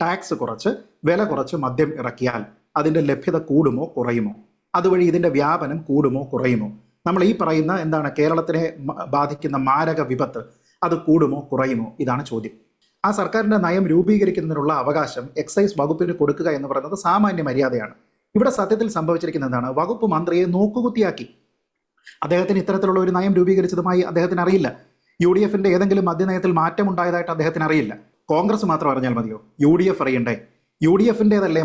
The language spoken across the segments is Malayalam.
ടാക്സ് കുറച്ച് വില കുറച്ച് മദ്യം ഇറക്കിയാൽ അതിൻ്റെ ലഭ്യത കൂടുമോ കുറയുമോ? അതുവഴി ഇതിൻ്റെ വ്യാപനം കൂടുമോ കുറയുമോ? നമ്മൾ ഈ പറയുന്ന എന്താണ് കേരളത്തിനെ ബാധിക്കുന്ന മാരക വിപത്ത് അത് കൂടുമോ കുറയുമോ? ഇതാണ് ചോദ്യം. ആ സർക്കാരിൻ്റെ നയം രൂപീകരിക്കുന്നതിനുള്ള അവകാശം എക്സൈസ് വകുപ്പിന് കൊടുക്കുക എന്ന് പറയുന്നത് സാമാന്യ മര്യാദയാണ്. ഇവിടെ സത്യത്തിൽ സംഭവിച്ചിരിക്കുന്നത് എന്താണ്? വകുപ്പ് മന്ത്രിയെ നോക്കുകുത്തിയാക്കി. അദ്ദേഹത്തിന് ഇത്തരത്തിലുള്ള ഒരു നയം രൂപീകരിച്ചതുമായി അദ്ദേഹത്തിന് അറിയില്ല. UDF ഏതെങ്കിലും മദ്യനയത്തിൽ മാറ്റമുണ്ടായതായിട്ട് അദ്ദേഹത്തിന് അറിയില്ല. കോൺഗ്രസ് മാത്രം അറിഞ്ഞാൽ മതിയോ? UDF അറിയണ്ടേ? UDF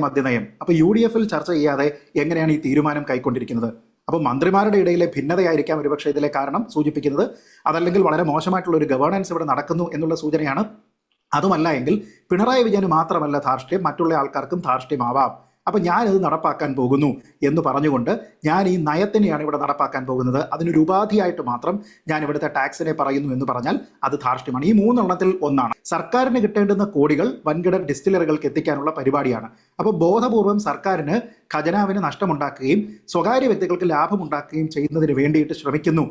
മദ്യനയം. അപ്പോൾ UDF ചർച്ച ചെയ്യാതെ എങ്ങനെയാണ് ഈ തീരുമാനം കൈക്കൊണ്ടിരിക്കുന്നത്? അപ്പോൾ മന്ത്രിമാരുടെ ഇടയിലെ ഭിന്നതയായിരിക്കാം ഒരുപക്ഷെ ഇതിലെ കാരണം സൂചിപ്പിക്കുന്നത്. അതല്ലെങ്കിൽ വളരെ മോശമായിട്ടുള്ള ഒരു ഗവേണൻസ് ഇവിടെ നടക്കുന്നു എന്നുള്ള സൂചനയാണ്. അതുമല്ല എങ്കിൽ പിണറായി വിജയന് മാത്രമല്ല ധാർഷ്ട്യം, മറ്റുള്ള ആൾക്കാർക്കും ധാർഷ്ട്യമാവാം. അപ്പം ഞാനിത് നടപ്പാക്കാൻ പോകുന്നു എന്ന് പറഞ്ഞുകൊണ്ട് ഞാൻ ഈ നയത്തിനെയാണ് ഇവിടെ നടപ്പാക്കാൻ പോകുന്നത്, അതിനൊരു ഉപാധിയായിട്ട് മാത്രം ഞാൻ ഇവിടുത്തെ ടാക്സിനെ പറയുന്നു എന്ന് പറഞ്ഞാൽ അത് ധാർഷ്ട്യമാണ്. ഈ മൂന്നെണ്ണത്തിൽ ഒന്നാണ്. സർക്കാരിന് കിട്ടേണ്ടുന്ന കോടികൾ വൻകിട ഡിസ്റ്റിലറികൾക്ക് എത്തിക്കാനുള്ള പരിപാടിയാണ്. അപ്പോൾ ബോധപൂർവം സർക്കാരിന് ഖജനാവിന് നഷ്ടമുണ്ടാക്കുകയും സ്വകാര്യ വ്യക്തികൾക്ക് ലാഭമുണ്ടാക്കുകയും ചെയ്യുന്നതിന് വേണ്ടിയിട്ട് ശ്രമിക്കുന്നു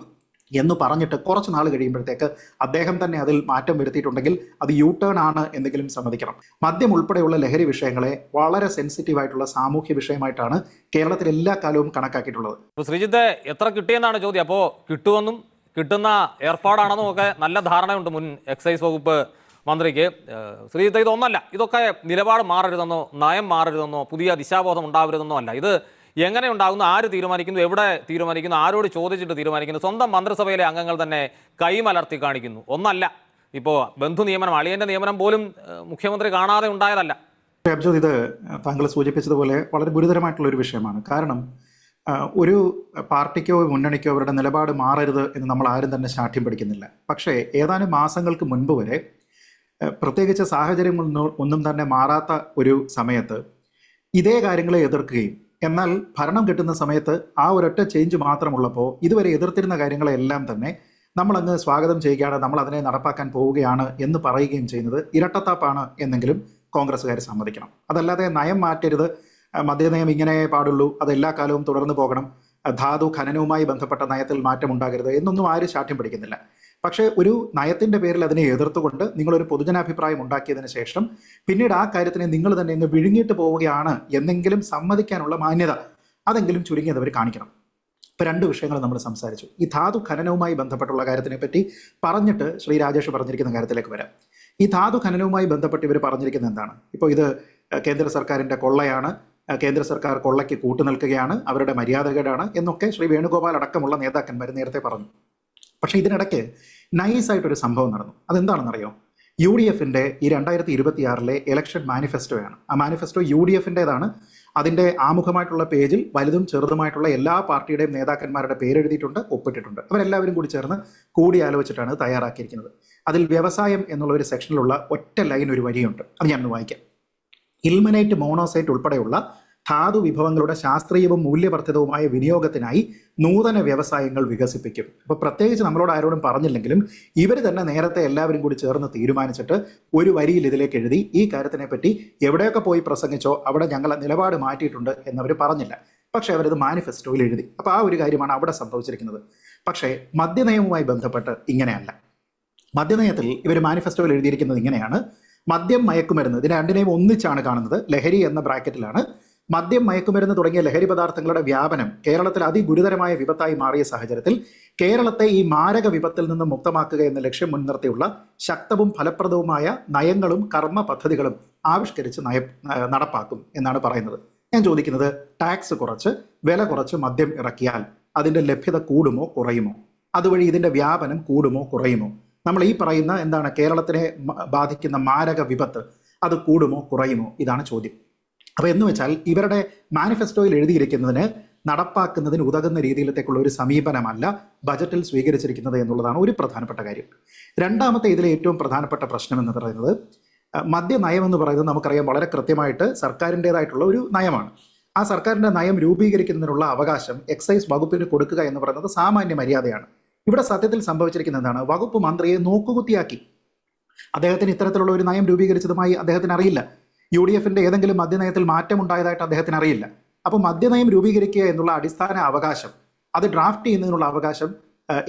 എന്ന് പറഞ്ഞിട്ട് കുറച്ച് നാൾ കഴിയുമ്പോഴത്തേക്ക് അദ്ദേഹം തന്നെ അതിൽ മാറ്റം വരുത്തിയിട്ടുണ്ടെങ്കിൽ അത് U-ടേൺ ആണ് എന്തെങ്കിലും സമ്മതിക്കണം. മദ്യം ഉൾപ്പെടെയുള്ള ലഹരി വിഷയങ്ങളെ വളരെ സെൻസിറ്റീവായിട്ടുള്ള സാമൂഹ്യ വിഷയമായിട്ടാണ് കേരളത്തിൽ എല്ലാ കാലവും കണക്കാക്കിയിട്ടുള്ളത്. ശ്രീജിത്ത്, എത്ര കിട്ടിയെന്നാണ് ചോദ്യം. അപ്പോൾ കിട്ടുമെന്നും കിട്ടുന്ന ഏർപ്പാടാണെന്നും ഒക്കെ നല്ല ധാരണയുണ്ട് മുൻ എക്സൈസ് വകുപ്പ് മന്ത്രിക്ക്. ശ്രീജിത്ത്, ഇതൊന്നല്ല, ഇതൊക്കെ നിലപാട് മാറരുതെന്നോ നയം മാറരുതെന്നോ പുതിയ ദിശാബോധം ഉണ്ടാവരുതെന്നോ അല്ല. ഇത് എങ്ങനെ ഉണ്ടാകുന്നു, ആര് തീരുമാനിക്കുന്നു, എവിടെ തീരുമാനിക്കുന്നു, ആരോട് ചോദിച്ചിട്ട് തീരുമാനിക്കുന്നു? സ്വന്തം മന്ത്രിസഭയിലെ അംഗങ്ങൾ തന്നെ കൈമലർത്തി കാണിക്കുന്നു. ഒന്നല്ല, ഇപ്പോൾ ബന്ധു നിയമനം, അളിയന്റെ നിയമനം പോലും മുഖ്യമന്ത്രി കാണാതെ ഉണ്ടായതല്ല. ഇത് താങ്കൾ സൂചിപ്പിച്ചതുപോലെ വളരെ ഗുരുതരമായിട്ടുള്ള ഒരു വിഷയമാണ്. കാരണം ഒരു പാർട്ടിക്കോ മുന്നണിക്കോ അവരുടെ നിലപാട് മാറരുത് എന്ന് നമ്മൾ ആരും തന്നെ ശാഠ്യം പിടിക്കുന്നില്ല. പക്ഷേ ഏതാനും മാസങ്ങൾക്ക് മുൻപ് വരെ പ്രത്യേകിച്ച് സാഹചര്യങ്ങളൊന്നും തന്നെ മാറാത്ത ഒരു സമയത്ത് ഇതേ കാര്യങ്ങളെ എതിർക്കുകയും എന്നാൽ ഭരണം കിട്ടുന്ന സമയത്ത് ആ ഒരൊറ്റ ചേഞ്ച് മാത്രമുള്ളപ്പോൾ ഇതുവരെ എതിർത്തിരുന്ന കാര്യങ്ങളെല്ലാം തന്നെ നമ്മളങ്ങ് സ്വാഗതം ചെയ്യുകയാണ്, നമ്മൾ അതിനെ നടപ്പാക്കാൻ പോവുകയാണ് എന്ന് പറയുകയും ചെയ്യുന്നത് ഇരട്ടത്താപ്പാണ് എന്നെങ്കിലും കോൺഗ്രസ്സുകാർ സമ്മതിക്കണം. അതല്ലാതെ നയം മാറ്റരുത്, മദ്യനയം ഇങ്ങനെ പാടുള്ളൂ, അത് എല്ലാ കാലവും തുടർന്ന് പോകണം, ധാതു ഖനനവുമായി ബന്ധപ്പെട്ട നയത്തിൽ മാറ്റമുണ്ടാകരുത് എന്നൊന്നും ആരും ശാഠ്യം പിടിക്കുന്നില്ല. പക്ഷേ ഒരു നയത്തിൻ്റെ പേരിൽ അതിനെ എതിർത്തുകൊണ്ട് നിങ്ങളൊരു പൊതുജനാഭിപ്രായം ഉണ്ടാക്കിയതിന് ശേഷം പിന്നീട് ആ കാര്യത്തിനെ നിങ്ങൾ തന്നെ ഇന്ന് വിഴുങ്ങിയിട്ട് പോവുകയാണ് എന്നെങ്കിലും സമ്മതിക്കാനുള്ള മാന്യത അതെങ്കിലും ചുരുങ്ങിയത് അവർ കാണിക്കണം. ഇപ്പോൾ രണ്ട് വിഷയങ്ങൾ നമ്മൾ സംസാരിച്ചു. ഈ ധാതു ഖനനവുമായി ബന്ധപ്പെട്ടുള്ള കാര്യത്തിനെ പറ്റി പറഞ്ഞിട്ട് ശ്രീ രാജേഷ് പറഞ്ഞിരിക്കുന്ന കാര്യത്തിലേക്ക് വരാം. ഈ ധാതു ഖനനവുമായി ബന്ധപ്പെട്ട് ഇവർ പറഞ്ഞിരിക്കുന്നത് എന്താണ്? ഇപ്പോൾ ഇത് കേന്ദ്ര സർക്കാരിൻ്റെ കൊള്ളയാണ്, കേന്ദ്ര സർക്കാർ കൊള്ളയ്ക്ക് കൂട്ടുനിൽക്കുകയാണ്, അവരുടെ മര്യാദകേടാണ് എന്നൊക്കെ ശ്രീ വേണുഗോപാൽ അടക്കമുള്ള നേതാക്കന്മാർ നേരത്തെ പറഞ്ഞു. പക്ഷേ ഇതിനിടയ്ക്ക് നൈസായിട്ടൊരു സംഭവം നടന്നു. അതെന്താണെന്നറിയോ? UDF ഈ 2026 ഇലക്ഷൻ മാനിഫെസ്റ്റോയാണ്. ആ മാനിഫെസ്റ്റോ UDF അതിൻ്റെ ആമുഖമായിട്ടുള്ള പേജിൽ വലുതും ചെറുതുമായിട്ടുള്ള എല്ലാ പാർട്ടിയുടെയും നേതാക്കന്മാരുടെ പേരെഴുതിയിട്ടുണ്ട്, ഒപ്പിട്ടിട്ടുണ്ട്. അവരെല്ലാവരും കൂടി ചേർന്ന് കൂടിയാലോചിച്ചിട്ടാണ് തയ്യാറാക്കിയിരിക്കുന്നത്. അതിൽ വ്യവസായം എന്നുള്ള ഒരു സെക്ഷനിലുള്ള ഒറ്റ ലൈൻ ഒരു വരിയുണ്ട്, അത് ഞാനൊന്ന് വായിക്കാം. ഇൽമനൈറ്റ്, മോണോസൈറ്റ് ഉൾപ്പെടെയുള്ള ധാതു വിഭവങ്ങളുടെ ശാസ്ത്രീയവും മൂല്യവർദ്ധിതവുമായ വിനിയോഗത്തിനായി നൂതന വ്യവസായങ്ങൾ വികസിപ്പിക്കും. അപ്പോൾ പ്രത്യേകിച്ച് നമ്മളോട് ആരോടും പറഞ്ഞില്ലെങ്കിലും ഇവർ തന്നെ നേരത്തെ എല്ലാവരും കൂടി ചേർന്ന് തീരുമാനിച്ചിട്ട് ഒരു വരിയിൽ ഇതിലേക്ക് എഴുതി ഈ കാര്യത്തിനെ പറ്റി എവിടെയൊക്കെ പോയി പ്രസംഗിച്ചോ അവിടെ ഞങ്ങൾ നിലപാട് മാറ്റിയിട്ടുണ്ട് എന്നവർ പറഞ്ഞില്ല. പക്ഷേ അവരത് മാനിഫെസ്റ്റോയിൽ എഴുതി. അപ്പോൾ ആ ഒരു കാര്യമാണ് അവിടെ സംഭവിച്ചിരിക്കുന്നത്. പക്ഷേ മദ്യനയവുമായി ബന്ധപ്പെട്ട് ഇങ്ങനെയല്ല. മദ്യനയത്തിൽ ഇവർ മാനിഫെസ്റ്റോയിൽ എഴുതിയിരിക്കുന്നത് ഇങ്ങനെയാണ്: മദ്യം, മയക്കുമരുന്ന്, ഇതിനെ രണ്ടിനെയും ഒന്നിച്ചാണ് കാണുന്നത്. ലഹരി എന്ന ബ്രാക്കറ്റിലാണ്. മദ്യം, മയക്കുമരുന്ന് തുടങ്ങിയ ലഹരി പദാർത്ഥങ്ങളുടെ വ്യാപനം കേരളത്തിൽ അതിഗുരുതരമായ വിപത്തായി മാറിയ സാഹചര്യത്തിൽ കേരളത്തെ ഈ മാരക വിപത്തിൽ നിന്ന് മുക്തമാക്കുക എന്ന ലക്ഷ്യം മുൻനിർത്തിയുള്ള ശക്തവും ഫലപ്രദവുമായ നയങ്ങളും കർമ്മ പദ്ധതികളും ആവിഷ്കരിച്ച് നടപ്പാക്കും എന്നാണ് പറയുന്നത്. ഞാൻ ചോദിക്കുന്നത്, ടാക്സ് കുറച്ച് വില കുറച്ച് മദ്യം ഇറക്കിയാൽ അതിൻ്റെ ലഭ്യത കൂടുമോ കുറയുമോ? അതുവഴി ഇതിൻ്റെ വ്യാപനം കൂടുമോ കുറയുമോ? നമ്മൾ ഈ പറയുന്ന എന്താണ് കേരളത്തിനെ ബാധിക്കുന്ന മാരക വിപത്ത് അത് കൂടുമോ കുറയുമോ? ഇതാണ് ചോദ്യം. അപ്പോൾ എന്ന് വെച്ചാൽ ഇവരുടെ മാനിഫെസ്റ്റോയിൽ എഴുതിയിരിക്കുന്നതിന് നടപ്പാക്കുന്നതിന് ഉതകുന്ന രീതിയിലത്തേക്കുള്ള ഒരു സമീപനമല്ല ബജറ്റിൽ സ്വീകരിച്ചിരിക്കുന്നത് എന്നുള്ളതാണ് ഒരു പ്രധാനപ്പെട്ട കാര്യം. രണ്ടാമത്തെ ഇതിലെ ഏറ്റവും പ്രധാനപ്പെട്ട പ്രശ്നം എന്ന് പറയുന്നത് മദ്യനയം എന്ന് പറയുന്നത് നമുക്കറിയാം വളരെ കൃത്യമായിട്ട് സർക്കാരിൻ്റേതായിട്ടുള്ള ഒരു നയമാണ്. ആ സർക്കാരിൻ്റെ നയം രൂപീകരിക്കുന്നതിനുള്ള അവകാശം എക്സൈസ് വകുപ്പിന് കൊടുക്കുക എന്ന് പറയുന്നത് സാമാന്യ മര്യാദയാണ്. ഇവിടെ സത്യത്തിൽ സംഭവിച്ചിരിക്കുന്നത് എന്താണ്? വകുപ്പ് മന്ത്രിയെ നോക്കുകുത്തിയാക്കി. അദ്ദേഹത്തിന് ഇത്തരത്തിലുള്ള ഒരു നയം രൂപീകരിച്ചതുമായി അദ്ദേഹത്തിന് അറിയില്ല. UDF ഏതെങ്കിലും മദ്യനയത്തിൽ മാറ്റമുണ്ടായതായിട്ട് അദ്ദേഹത്തിന് അറിയില്ല. അപ്പോൾ മദ്യനയം രൂപീകരിക്കുക എന്നുള്ള അടിസ്ഥാന അവകാശം, അത് ഡ്രാഫ്റ്റ് ചെയ്യുന്നതിനുള്ള അവകാശം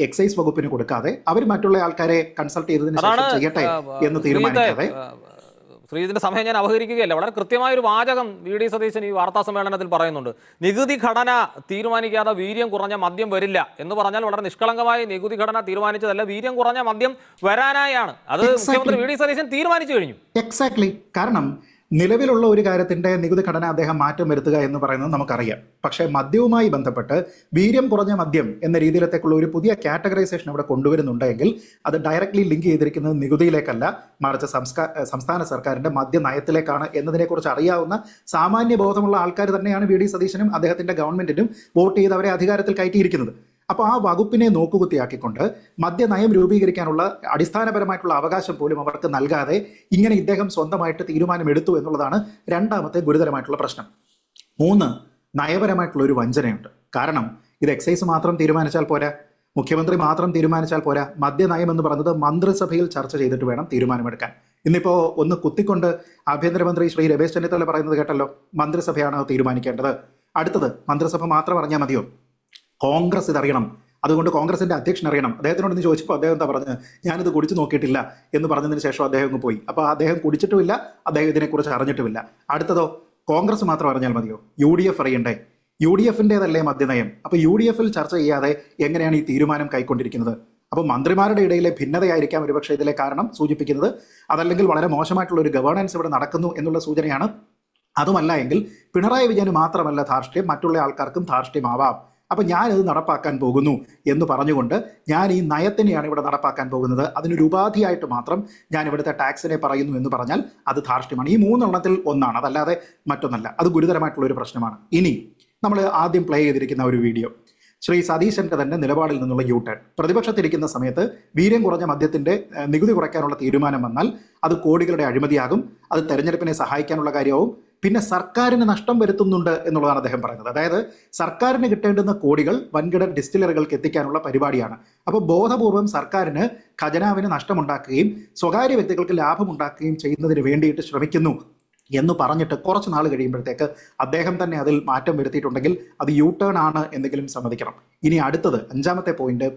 എക്സൈസ് വകുപ്പിന് കൊടുക്കാതെ അവർ മറ്റുള്ള ആൾക്കാരെ കൺസൾട്ട് ചെയ്തതിന് ശേഷം ചെയ്യട്ടെ എന്ന് തീരുമാനിക്കാതെ ശ്രീജിത്തിന്റെ സമയം ഞാൻ അപഹരിക്കുകയല്ല, വളരെ കൃത്യമായ ഒരു വാചകം വി.ഡി. സതീശൻ ഈ വാർത്താ സമ്മേളനത്തിൽ പറയുന്നുണ്ട്. നികുതി ഘടന തീരുമാനിക്കാതെ വീര്യം കുറഞ്ഞ മദ്യം വരില്ല എന്ന് പറഞ്ഞാൽ വളരെ നിഷ്കളങ്കമായി നികുതി ഘടന തീരുമാനിച്ചതല്ല, വീര്യം കുറഞ്ഞ മദ്യം വരാനായാണ്. അത് മുഖ്യമന്ത്രി വി.ഡി. സതീശൻ തീരുമാനിച്ചു കഴിഞ്ഞു. എക്സാക്ട്ലി. കാരണം നിലവിലുള്ള ഒരു കാര്യത്തിന്റെ നികുതി ഘടന അദ്ദേഹം മാറ്റം വരുത്തുക എന്ന് പറയുന്നത് നമുക്കറിയാം. പക്ഷേ മദ്യവുമായി ബന്ധപ്പെട്ട് വീര്യം കുറഞ്ഞ മദ്യം എന്ന രീതിയിലത്തേക്കുള്ള ഒരു പുതിയ കാറ്റഗറൈസേഷൻ ഇവിടെ കൊണ്ടുവരുന്നുണ്ടെങ്കിൽ അത് ഡയറക്ട്ലി ലിങ്ക് ചെയ്തിരിക്കുന്നത് നികുതിയിലേക്കല്ല, മറിച്ച് സംസ്ഥാന സർക്കാരിന്റെ മദ്യനയത്തിലേക്കാണ് എന്നതിനെക്കുറിച്ച് അറിയാവുന്ന സാമാന്യ ബോധമുള്ള ആൾക്കാർ തന്നെയാണ് വി.ഡി. സതീശനും അദ്ദേഹത്തിന്റെ ഗവൺമെന്റിനും വോട്ട് ചെയ്ത് അവരെ അധികാരത്തിൽ കയറ്റിയിരിക്കുന്നത്. അപ്പോൾ ആ വകുപ്പിനെ നോക്കുകുത്തിയാക്കിക്കൊണ്ട് മദ്യനയം രൂപീകരിക്കാനുള്ള അടിസ്ഥാനപരമായിട്ടുള്ള അവകാശം പോലും അവർക്ക് നൽകാതെ ഇങ്ങനെ ഇദ്ദേഹം സ്വന്തമായിട്ട് തീരുമാനമെടുത്തു എന്നുള്ളതാണ് രണ്ടാമത്തെ ഗുരുതരമായിട്ടുള്ള പ്രശ്നം. 3, നയപരമായിട്ടുള്ള ഒരു വഞ്ചനയുണ്ട്. കാരണം ഇത് എക്സൈസ് മാത്രം തീരുമാനിച്ചാൽ പോരാ, മുഖ്യമന്ത്രി മാത്രം തീരുമാനിച്ചാൽ പോരാ. മദ്യനയം എന്ന് പറയുന്നത് മന്ത്രിസഭയിൽ ചർച്ച ചെയ്തിട്ട് വേണം തീരുമാനമെടുക്കാൻ. ഇന്നിപ്പോൾ ഒന്ന് കുത്തിക്കൊണ്ട് ആഭ്യന്തരമന്ത്രി ശ്രീ രമേശ് ചെന്നിത്തല പറയുന്നത് കേട്ടല്ലോ, മന്ത്രിസഭയാണ് തീരുമാനിക്കേണ്ടത്. അടുത്തത് മന്ത്രിസഭ മാത്രം അറിഞ്ഞാൽ മതിയോ? കോൺഗ്രസ് ഇതറിയണം. അതുകൊണ്ട് കോൺഗ്രസിന്റെ അധ്യക്ഷൻ അറിയണം. അദ്ദേഹത്തിനോട് ഇന്ന് ചോദിച്ചപ്പോൾ അദ്ദേഹം എന്താ പറഞ്ഞത്? ഞാനിത് കുടിച്ചു നോക്കിയിട്ടില്ല എന്ന് പറഞ്ഞതിന് ശേഷം അദ്ദേഹം അങ്ങ് പോയി. അപ്പോൾ അദ്ദേഹം കുടിച്ചിട്ടുമില്ല, അദ്ദേഹം ഇതിനെക്കുറിച്ച് അറിഞ്ഞിട്ടുമില്ല. അടുത്തതോ, കോൺഗ്രസ് മാത്രം അറിഞ്ഞാൽ മതിയോ? UDF അറിയണ്ടേ? UDFിൻ്റെതല്ലേ മദ്യനയം? അപ്പോൾ UDFിൽ ചർച്ച ചെയ്യാതെ എങ്ങനെയാണ് ഈ തീരുമാനം കൈക്കൊണ്ടിരിക്കുന്നത്? അപ്പോൾ മന്ത്രിമാരുടെ ഇടയിലെ ഭിന്നതയായിരിക്കാം ഒരുപക്ഷെ ഇതിലെ കാരണം സൂചിപ്പിക്കുന്നത്. അതല്ലെങ്കിൽ വളരെ മോശമായിട്ടുള്ള ഒരു ഗവേണൻസ് ഇവിടെ നടക്കുന്നു എന്നുള്ള സൂചനയാണ്. അതുമല്ല എങ്കിൽ പിണറായി വിജയന് മാത്രമല്ല ധാർഷ്ട്യം, മറ്റുള്ള ആൾക്കാർക്കും ധാർഷ്ട്യമാവാം. അപ്പം ഞാനിത് നടപ്പാക്കാൻ പോകുന്നു എന്ന് പറഞ്ഞുകൊണ്ട് ഞാൻ ഈ നയത്തിനെയാണ് ഇവിടെ നടപ്പാക്കാൻ പോകുന്നത്, അതിനൊരു ഉപാധിയായിട്ട് മാത്രം ഞാൻ ഇവിടുത്തെ ടാക്സിനെ പറയുന്നു എന്ന് പറഞ്ഞാൽ അത് ധാർഷ്ട്യമാണ്. ഈ 3 ഒന്നാണ്, അതല്ലാതെ മറ്റൊന്നല്ല. അത് ഗുരുതരമായിട്ടുള്ള ഒരു പ്രശ്നമാണ്. ഇനി നമ്മൾ ആദ്യം പ്ലേ ചെയ്തിരിക്കുന്ന ഒരു വീഡിയോ ശ്രീ സതീശന്റെ തന്നെ നിലപാടിൽ നിന്നുള്ള യു-ടേൺ. പ്രതിപക്ഷത്തിരിക്കുന്ന സമയത്ത് വീര്യം കുറഞ്ഞ മദ്യത്തിന്റെ നികുതി കുറയ്ക്കാനുള്ള തീരുമാനം വന്നാൽ അത് കോടികളുടെ അഴിമതിയാകും, അത് തെരഞ്ഞെടുപ്പിനെ സഹായിക്കാനുള്ള കാര്യവും പിന്നെ സർക്കാരിന് നഷ്ടം വരുത്തുന്നുണ്ട് എന്നുള്ളതാണ് അദ്ദേഹം പറയുന്നത്. അതായത് സർക്കാരിന് കിട്ടേണ്ടുന്ന കോടികൾ വൻകിട ഡിസ്റ്റിലറികൾക്ക് എത്തിക്കാനുള്ള പരിപാടിയാണ്. അപ്പോൾ ബോധപൂർവം സർക്കാരിന് ഖജനാവിന് നഷ്ടമുണ്ടാക്കുകയും സ്വകാര്യ വ്യക്തികൾക്ക് ലാഭമുണ്ടാക്കുകയും ചെയ്യുന്നതിന് വേണ്ടിയിട്ട് ശ്രമിക്കുന്നു എന്ന് പറഞ്ഞിട്ട് കുറച്ച് നാൾ കഴിയുമ്പോഴത്തേക്ക് അദ്ദേഹം തന്നെ അതിൽ മാറ്റം വരുത്തിയിട്ടുണ്ടെങ്കിൽ അത് യു-ടേൺ ആണ് എന്തെങ്കിലും സമ്മതിക്കണം. ഇനി അടുത്തത് 5ാമത്തെ പോയിന്റ്,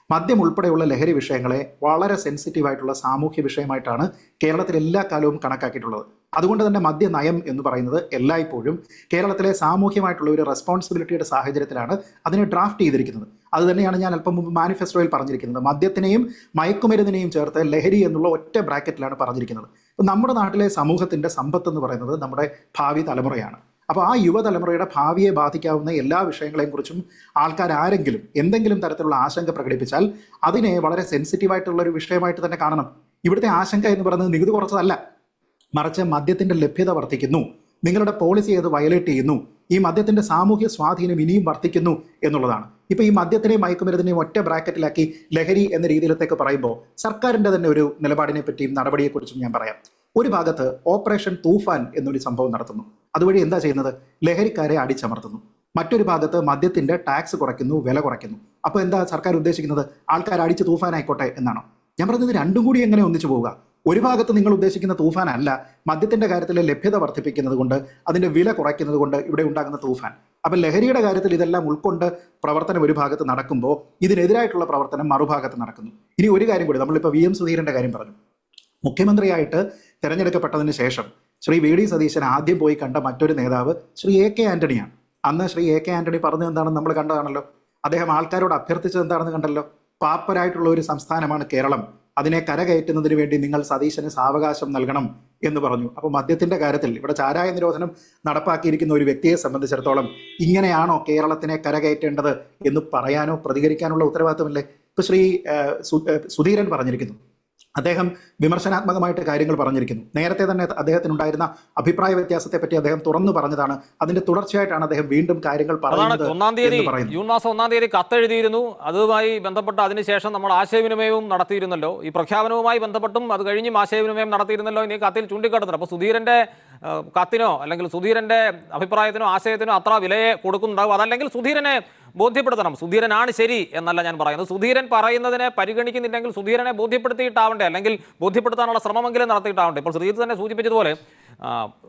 മദ്യം ഉൾപ്പെടെയുള്ള ലഹരി വിഷയങ്ങളെ വളരെ സെൻസിറ്റീവായിട്ടുള്ള സാമൂഹ്യ വിഷയമായിട്ടാണ് കേരളത്തിൽ എല്ലാ കാലവും കണക്കാക്കിയിട്ടുള്ളത്. അതുകൊണ്ട് തന്നെ മദ്യനയം എന്ന് പറയുന്നത് എല്ലായ്പ്പോഴും കേരളത്തിലെ സാമൂഹ്യമായിട്ടുള്ള ഒരു റെസ്പോൺസിബിലിറ്റിയുടെ സാഹചര്യത്തിലാണ് അതിനെ ഡ്രാഫ്റ്റ് ചെയ്തിരിക്കുന്നത്. അത് തന്നെയാണ് ഞാൻ അല്പം മുമ്പ് മാനിഫെസ്റ്റോയിൽ പറഞ്ഞിരിക്കുന്നത്. മദ്യത്തിനെയും മയക്കുമരുന്നിനെയും ചേർത്ത് ലഹരി എന്നുള്ള ഒറ്റ ബ്രാക്കറ്റിലാണ് പറഞ്ഞിരിക്കുന്നത്. അപ്പോൾ നമ്മുടെ നാട്ടിലെ സമൂഹത്തിൻ്റെ സമ്പത്ത് എന്ന് പറയുന്നത് നമ്മുടെ ഭാവി തലമുറയാണ്. അപ്പോൾ ആ യുവതലമുറയുടെ ഭാവിയെ ബാധിക്കാവുന്ന എല്ലാ വിഷയങ്ങളെയും കുറിച്ചും ആൾക്കാർ ആരെങ്കിലും എന്തെങ്കിലും തരത്തിലുള്ള ആശങ്ക പ്രകടിപ്പിച്ചാൽ അതിനെ വളരെ സെൻസിറ്റീവായിട്ടുള്ള ഒരു വിഷയമായിട്ട് തന്നെ കാണണം. ഇവിടുത്തെ ആശങ്ക എന്ന് പറയുന്നത് നികുതി കുറച്ചതല്ല, മറിച്ച് മദ്യത്തിന്റെ ലഭ്യത വർദ്ധിക്കുന്നു, നിങ്ങളുടെ പോളിസി അത് വയലേറ്റ് ചെയ്യുന്നു, ഈ മദ്യത്തിന്റെ സാമൂഹ്യ സ്വാധീനം ഇനിയും വർദ്ധിക്കുന്നു എന്നുള്ളതാണ്. ഇപ്പൊ ഈ മദ്യത്തിനെയും മയക്കുമരുന്നിനെയും ഒറ്റ ബ്രാക്കറ്റിലാക്കി ലഹരി എന്ന രീതിയിലത്തേക്ക് പറയുമ്പോൾ സർക്കാരിന്റെ തന്നെ ഒരു നിലപാടിനെ പറ്റിയും നടപടിയെക്കുറിച്ചും ഞാൻ പറയാം. ഒരു ഭാഗത്ത് ഓപ്പറേഷൻ തൂഫാൻ എന്നൊരു സംഭവം നടത്തുന്നു. അതുവഴി എന്താ ചെയ്യുന്നത്? ലഹരിക്കാരെ അടിച്ചമർത്തുന്നു. മറ്റൊരു ഭാഗത്ത് മദ്യത്തിന്റെ ടാക്സ് കുറയ്ക്കുന്നു, വില കുറയ്ക്കുന്നു. അപ്പോൾ എന്താ സർക്കാർ ഉദ്ദേശിക്കുന്നത്? ആൾക്കാർ അടിച്ച് തൂഫാനായിക്കോട്ടെ എന്നാണോ? ഞാൻ പറഞ്ഞത് രണ്ടും കൂടി എങ്ങനെ ഒന്നിച്ചു പോവുക? ഒരു ഭാഗത്ത് നിങ്ങൾ ഉദ്ദേശിക്കുന്ന തൂഫാനല്ല മദ്യത്തിന്റെ കാര്യത്തിലെ ലഭ്യത വർദ്ധിപ്പിക്കുന്നത് കൊണ്ട്, അതിന്റെ വില കുറയ്ക്കുന്നത് കൊണ്ട് ഇവിടെ ഉണ്ടാകുന്ന തൂഫാൻ. അപ്പം ലഹരിയുടെ കാര്യത്തിൽ ഇതെല്ലാം ഉൾക്കൊണ്ട് പ്രവർത്തനം ഒരു ഭാഗത്ത് നടക്കുമ്പോൾ ഇതിനെതിരായിട്ടുള്ള പ്രവർത്തനം മറുഭാഗത്ത് നടക്കുന്നു. ഇനി ഒരു കാര്യം കൂടി, നമ്മളിപ്പോൾ VM സുധീരന്റെ കാര്യം പറഞ്ഞു. മുഖ്യമന്ത്രിയായിട്ട് തിരഞ്ഞെടുക്കപ്പെട്ടതിന് ശേഷം ശ്രീ വി.ഡി. സതീശൻ ആദ്യം പോയി കണ്ട മറ്റൊരു നേതാവ് ശ്രീ A.K. ആന്റണിയാണ്. അന്ന് ശ്രീ A.K. ആന്റണി പറഞ്ഞത് എന്താണെന്ന് നമ്മൾ കണ്ടതാണല്ലോ. അദ്ദേഹം ആൾക്കാരോട് അഭ്യർത്ഥിച്ചത് എന്താണെന്ന് കണ്ടല്ലോ. പാപ്പരായിട്ടുള്ള ഒരു സംസ്ഥാനമാണ് കേരളം, അതിനെ കരകയറ്റുന്നതിന് വേണ്ടി നിങ്ങൾ സതീശന് സാവകാശം നൽകണം എന്ന് പറഞ്ഞു. അപ്പോൾ മദ്യത്തിന്റെ കാര്യത്തിൽ ഇവിടെ ചാരായ നിരോധനം നടപ്പാക്കിയിരിക്കുന്ന ഒരു വ്യക്തിയെ സംബന്ധിച്ചിടത്തോളം ഇങ്ങനെയാണോ കേരളത്തിനെ കരകയറ്റേണ്ടത് എന്ന് പറയാനോ പ്രതികരിക്കാനുള്ള ഉത്തരവാദിത്വമില്ലേ? ഇപ്പൊ ശ്രീ സുധീരൻ പറഞ്ഞിരിക്കുന്നു, അദ്ദേഹം വിമർശനാത്മകമായിട്ട് കാര്യങ്ങൾ പറഞ്ഞിരിക്കുന്നു. നേരത്തെ തന്നെ അദ്ദേഹത്തിനുണ്ടായിരുന്ന അഭിപ്രായ വ്യത്യാസത്തെ പറ്റി അദ്ദേഹം തുറന്നു പറഞ്ഞതാണ്. അതിന്റെ തുടർച്ചയായിട്ടാണ് അദ്ദേഹം വീണ്ടും കാര്യങ്ങൾ പറയുന്നത്. ജൂൺ മാസം 1-ാം തീയതി കത്തെഴുതിയിരുന്നു. അതുമായി ബന്ധപ്പെട്ട് അതിനുശേഷം നമ്മൾ ആശയവിനിമയവും നടത്തിയിരുന്നല്ലോ. ഈ പ്രഖ്യാപനവുമായി ബന്ധപ്പെട്ടും അത് കഴിഞ്ഞും ആശയവിനിമയം നടത്തിയിരുന്നല്ലോ. ഇനി കത്തിൽ ചൂണ്ടിക്കാട്ടുന്നത് അപ്പോൾ സുധീരന്റെ കത്തിനോ അല്ലെങ്കിൽ സുധീരന്റെ അഭിപ്രായത്തിനോ ആശയത്തിനോ അത്ര വിലയെ കൊടുക്കുന്നുണ്ടാവും. അതല്ലെങ്കിൽ സുധീരനെ ബോധ്യപ്പെടുത്തണം. സുധീരനാണ് ശരി എന്നല്ല ഞാൻ പറയുന്നത്. സുധീരൻ പറയുന്നതിനെ പരിഗണിക്കുന്നില്ലെങ്കിൽ സുധീരനെ ബോധ്യപ്പെടുത്തിയിട്ടാവണ്ടേ, അല്ലെങ്കിൽ ബോധ്യപ്പെടുത്താനുള്ള ശ്രമമെങ്കിലും നടത്തിയിട്ടാവണ്ടേ. ഇപ്പോൾ ശ്രീജിത്ത് തന്നെ സൂചിപ്പിച്ചതുപോലെ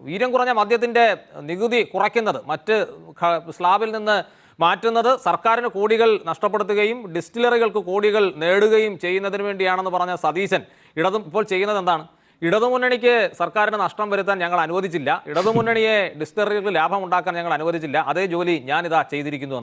വീര്യം കുറഞ്ഞ മദ്യത്തിന്റെ നികുതി കുറയ്ക്കുന്നത്, മറ്റ് സ്ലാബിൽ നിന്ന് മാറ്റുന്നത് സർക്കാരിന് കോടികൾ നഷ്ടപ്പെടുത്തുകയും ഡിസ്റ്റിലറികൾക്ക് കോടികൾ നേടുകയും ചെയ്യുന്നതിന് വേണ്ടിയാണെന്ന് പറഞ്ഞ സതീശൻ ഇടതും ഇപ്പോൾ ചെയ്യുന്നത് എന്താണ്? ഇടതുമുന്നണിക്ക് സർക്കാരിന് നഷ്ടം വരുത്താൻ ഞങ്ങൾ അനുവദിച്ചില്ല, ഇടതുമുന്നണിയെ ഡിസ്റ്റിലറികൾക്ക് ലാഭം ഉണ്ടാക്കാൻ ഞങ്ങൾ അനുവദിച്ചില്ല, അതേ ജോലി ഞാനിതാ ചെയ്തിരിക്കുന്നു.